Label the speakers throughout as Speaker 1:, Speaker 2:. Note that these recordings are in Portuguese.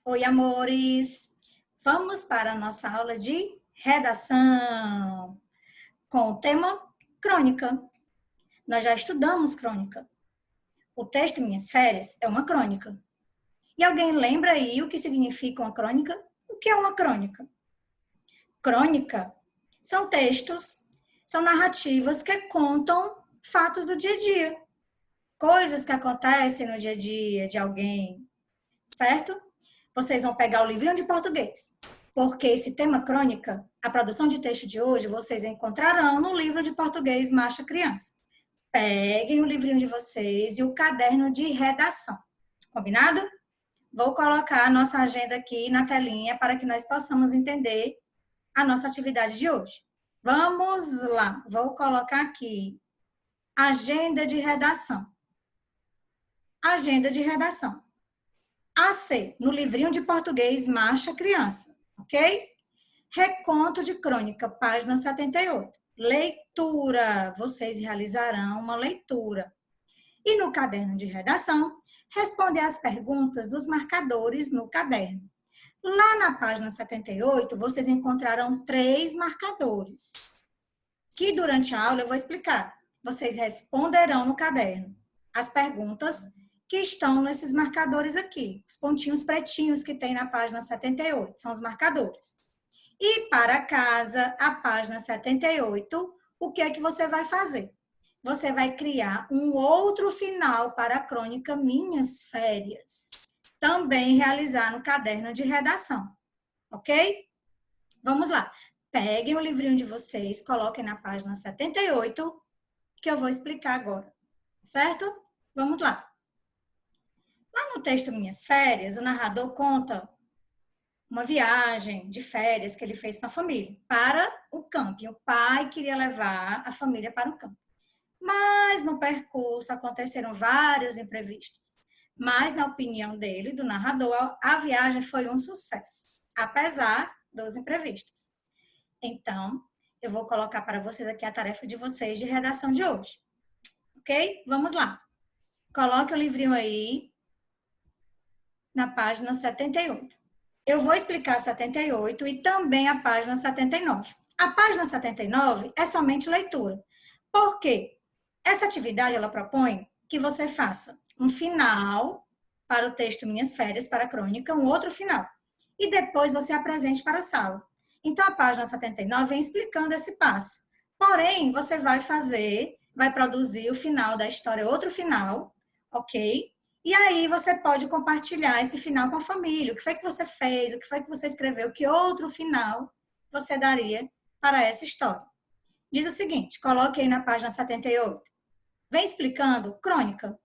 Speaker 1: Oi, amores! Vamos para a nossa aula de redação com o tema crônica. Nós já estudamos crônica. O texto Minhas Férias é uma crônica. E alguém lembra aí o que significa uma crônica? O que é uma crônica? Crônica são textos, são narrativas que contam fatos do dia a dia, coisas que acontecem no dia a dia de alguém, certo? Vocês vão pegar o livrinho de português, porque esse tema crônica, a produção de texto de hoje, vocês encontrarão no livro de português Marcha Criança. Peguem o livrinho de vocês e o caderno de redação. Combinado? Vou colocar a nossa agenda aqui na telinha para que nós possamos entender a nossa atividade de hoje. Vamos lá, vou colocar aqui agenda de redação. Agenda de redação. AC, no livrinho de português Marcha Criança, ok? Reconto de crônica, página 78. Leitura, vocês realizarão uma leitura. E no caderno de redação, responder às perguntas dos marcadores no caderno. Lá na página 78, vocês encontrarão 3 marcadores, que durante a aula eu vou explicar. Vocês responderão no caderno as perguntas que estão nesses marcadores aqui, os pontinhos pretinhos que tem na página 78, são os marcadores. E para casa, a página 78, o que é que você vai fazer? Você vai criar um outro final para a crônica Minhas Férias, também realizar no caderno de redação, ok? Vamos lá, peguem o livrinho de vocês, coloquem na página 78, que eu vou explicar agora, certo? Vamos lá. Lá no texto Minhas Férias, o narrador conta uma viagem de férias que ele fez com a família para o camping. O pai queria levar a família para o camping. Mas no percurso aconteceram vários imprevistos. Mas, na opinião dele, do narrador, a viagem foi um sucesso, apesar dos imprevistos. Então, eu vou colocar para vocês aqui a tarefa de vocês de redação de hoje. Ok? Vamos lá. Coloque o livrinho aí na página 78. Eu vou explicar a 78 e também a página 79. A página 79 é somente leitura. Por quê? Essa atividade, ela propõe que você faça um final para o texto Minhas Férias, para a crônica, um outro final. E depois você apresente para a sala. Então, a página 79 vem explicando esse passo. Porém, você vai produzir o final da história, outro final, ok? E aí você pode compartilhar esse final com a família. O que foi que você fez? O que foi que você escreveu? Que outro final você daria para essa história? Diz o seguinte, coloque aí na página 78. Vem explicando crônica.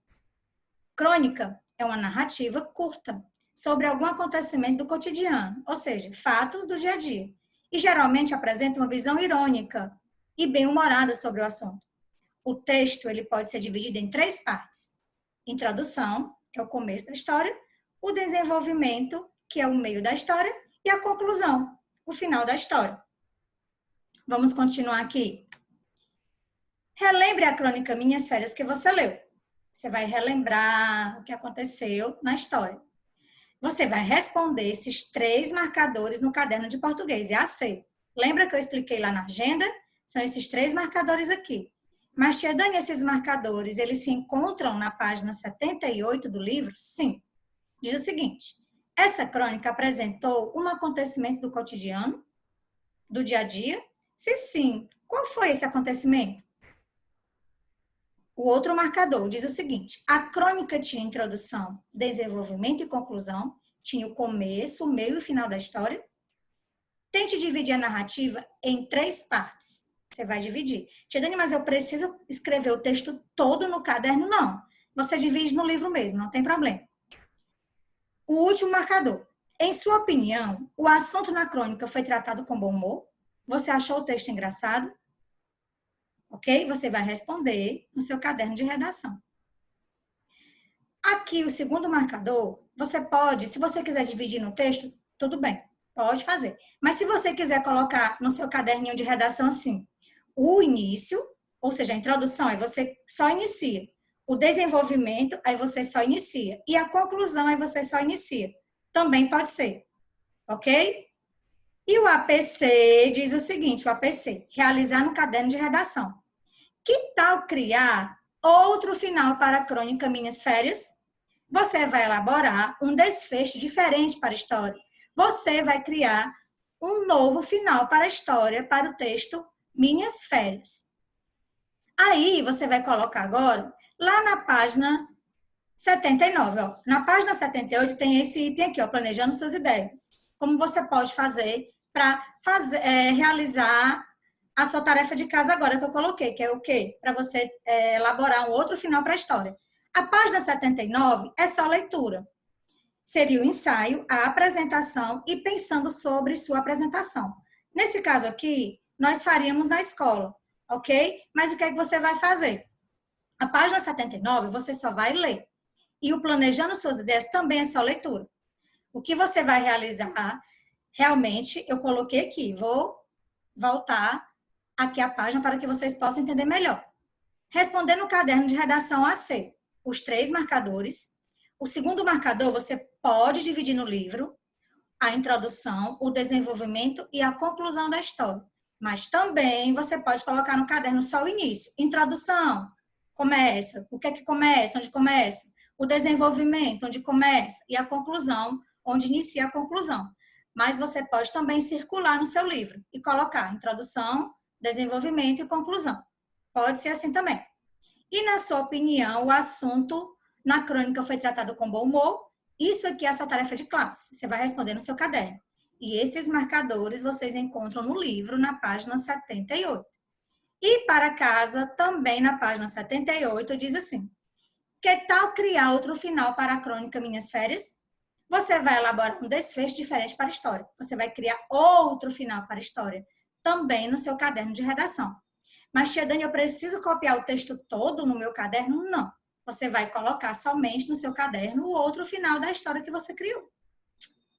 Speaker 1: Crônica é uma narrativa curta sobre algum acontecimento do cotidiano, ou seja, fatos do dia a dia. E geralmente apresenta uma visão irônica e bem-humorada sobre o assunto. O texto ele pode ser dividido em 3 partes. Introdução, que é o começo da história, o desenvolvimento, que é o meio da história, e a conclusão, o final da história. Vamos continuar aqui. Relembre a crônica Minhas Férias que você leu. Você vai relembrar o que aconteceu na história. Você vai responder esses 3 marcadores no caderno de português, é AC. Lembra que eu expliquei lá na agenda? São esses 3 marcadores aqui. Mas, tia Dani, esses marcadores, eles se encontram na página 78 do livro? Sim. Diz o seguinte, essa crônica apresentou um acontecimento do cotidiano, do dia a dia? Se sim, qual foi esse acontecimento? O outro marcador diz o seguinte, a crônica tinha introdução, desenvolvimento e conclusão, tinha o começo, o meio e o final da história. Tente dividir a narrativa em 3 partes. Você vai dividir. Tia Dani, mas eu preciso escrever o texto todo no caderno? Não. Você divide no livro mesmo, não tem problema. O último marcador. Em sua opinião, o assunto na crônica foi tratado com bom humor? Você achou o texto engraçado? Ok? Você vai responder no seu caderno de redação. Aqui, o segundo marcador, você pode, se você quiser dividir no texto, tudo bem, pode fazer. Mas se você quiser colocar no seu caderninho de redação assim, o início, ou seja, a introdução, aí você só inicia. O desenvolvimento, aí você só inicia. E a conclusão, aí você só inicia. também pode ser, ok? E o APC diz o seguinte, o APC, realizar no caderno de redação. Que tal criar outro final para a crônica Minhas Férias? Você vai elaborar um desfecho diferente para a história. Você vai criar um novo final para a história, para o texto Minhas Férias. Aí, você vai colocar agora, lá na página 79, ó. Na página 78 tem esse item aqui, ó, planejando suas ideias. Como você pode fazer para realizar a sua tarefa de casa agora que eu coloquei, que é o quê? Para você elaborar um outro final para a história. A página 79 é só leitura. Seria o ensaio, a apresentação e pensando sobre sua apresentação. Nesse caso aqui, nós faríamos na escola, ok? Mas o que é que você vai fazer? A página 79 você só vai ler. E o planejando suas ideias também é só leitura. O que você vai realizar, realmente, eu coloquei aqui. Vou voltar aqui a página para que vocês possam entender melhor. Responder no caderno de redação AC, os 3 marcadores. O segundo marcador você pode dividir no livro, a introdução, o desenvolvimento e a conclusão da história. Mas também você pode colocar no caderno só o início. Introdução, começa, o que é que começa, onde começa. O desenvolvimento, onde começa. E a conclusão, onde inicia a conclusão. Mas você pode também circular no seu livro e colocar introdução, desenvolvimento e conclusão. Pode ser assim também. E, na sua opinião, o assunto na crônica foi tratado com bom humor? Isso aqui é a sua tarefa de classe. Você vai responder no seu caderno. E esses marcadores vocês encontram no livro, na página 78. E para casa, também na página 78, diz assim: que tal criar outro final para a crônica Minhas Férias? Você vai elaborar um desfecho diferente para a história. Você vai criar outro final para a história, também no seu caderno de redação. Mas, tia Dani, eu preciso copiar o texto todo no meu caderno? Não. Você vai colocar somente no seu caderno o outro final da história que você criou.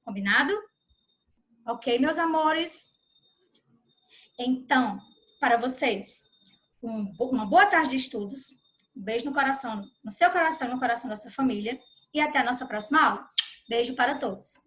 Speaker 1: Combinado? Ok, meus amores? Então, para vocês, uma boa tarde de estudos. Um beijo no coração, no seu coração e no coração da sua família. E até a nossa próxima aula. Beijo para todos.